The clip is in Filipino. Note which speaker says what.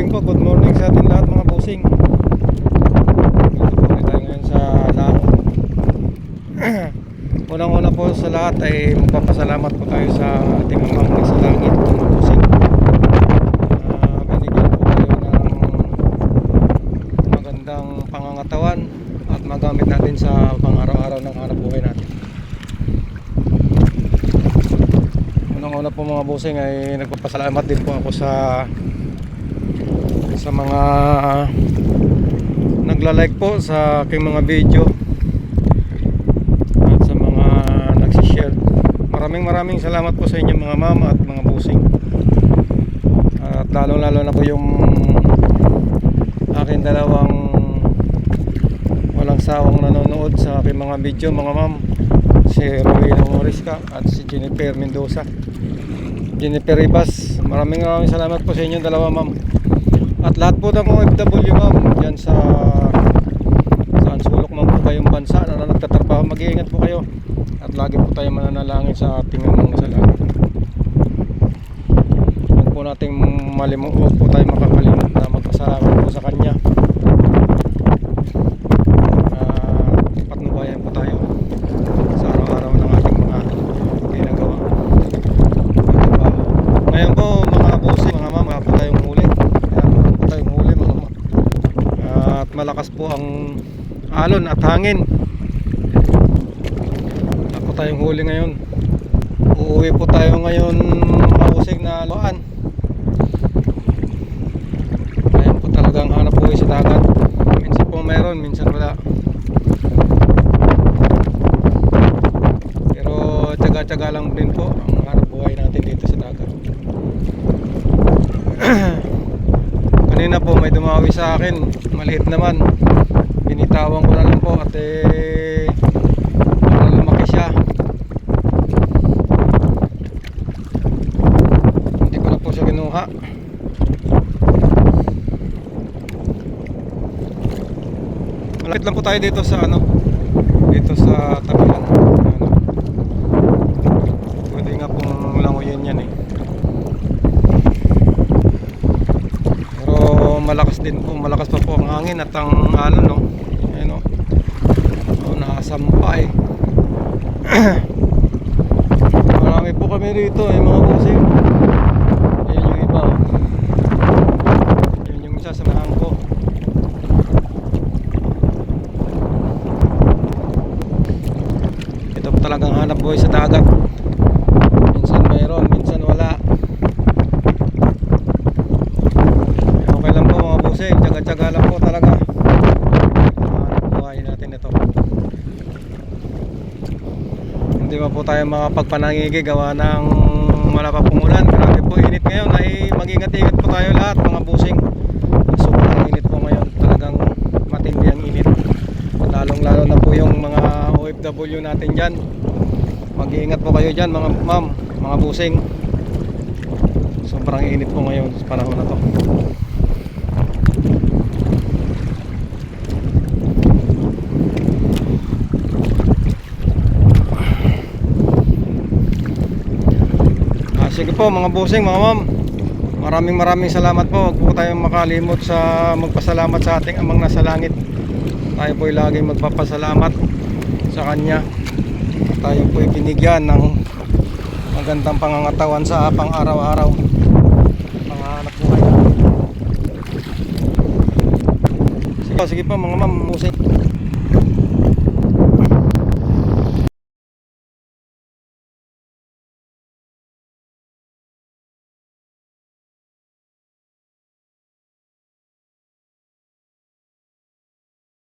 Speaker 1: good morning sa atin lahat mga bossing. Dito po tayo ngayon sa lahat. Unang-una po sa lahat ay magpapasalamat po tayo sa ating amang nasa langit mga bossing. Binigyan po tayo ng magandang pangangatawan at magamit natin sa pang-araw-araw ng hanap buhay natin. Unang-una po mga bossing ay nagpapasalamat din po ako sa mga nagla-like po sa aking mga video at sa mga nagsishare. Maraming salamat po sa inyo mga mama at mga bossing. At lalo na po yung aking dalawang walang sawang nanonood sa aking mga video mga ma'am, si Rowena Morisca at si Jennifer Mendoza, Jennifer Ribas. Maraming salamat po sa inyo dalawa ma'am. At lahat po ng OFW ma'am dyan sa saan sulok man po kayong bansa na nagtatrabaho, mag-iingat po kayo at lagi po tayo mananalangin sa ating mga nasa langit. Huwag po nating huwag po tayo makakalimut na magpasalamat po sa kanya. Patnubayan po tayo sa araw-araw ng ating mga ginagawa. Ngayon po mga bossing, mga ma'am, po tayong huli. At malakas po ang alon at hangin. Ako tayong huli ngayon. Uuwi po tayo ngayon mausig na loan. Ayan po talagang hanap po sa dagat. Minsan po mayroon, minsan wala. Pero tiyaga-tiyaga lang din po ang hanap buhay natin dito sa dagat. Kanina po may dumawi sa akin, maliit naman, binitawan ko na lang po at para lumaki siya. Hindi ko na po siya kinuha. Malapit lang po tayo dito sa dito sa tabi lang. Pwede nga pong langoyin yan eh. Malakas din po, malakas pa po ang hangin at ang alon, no. Ayun, no. Nakasampa eh. Marami po kami rito eh mga bossing. Ayun yung iba, oh. Ayun yung isa sa mahang ko. Ito po talagang hanap buhay sa dagat. Minsan mayroon, minsan wala. Tsaga-tsaga lang po talaga. Buhay natin ito. Hindi pa po tayo makapagpanangigi gawa ng wala pa pong ulan. Grabe po init ngayon. Ay mag-ingat-ingat po tayo lahat mga busing. Sobrang init po ngayon. Talagang matindi ang init. Lalong-lalo na po yung mga OFW natin dyan. Mag-iingat po kayo dyan mga ma'am, mga busing. Sobrang init po ngayon sa panahon na to. Sige po mga bossing, mga ma'am, maraming salamat po. Huwag po tayong makalimot sa magpasalamat sa ating amang nasa langit. Tayo po ay laging magpapasalamat sa kanya. Tayo po ay binigyan ng magandang pangangatawan sa pang-araw-araw, pangahanap buhay. Sige po mga ma'am, bossing.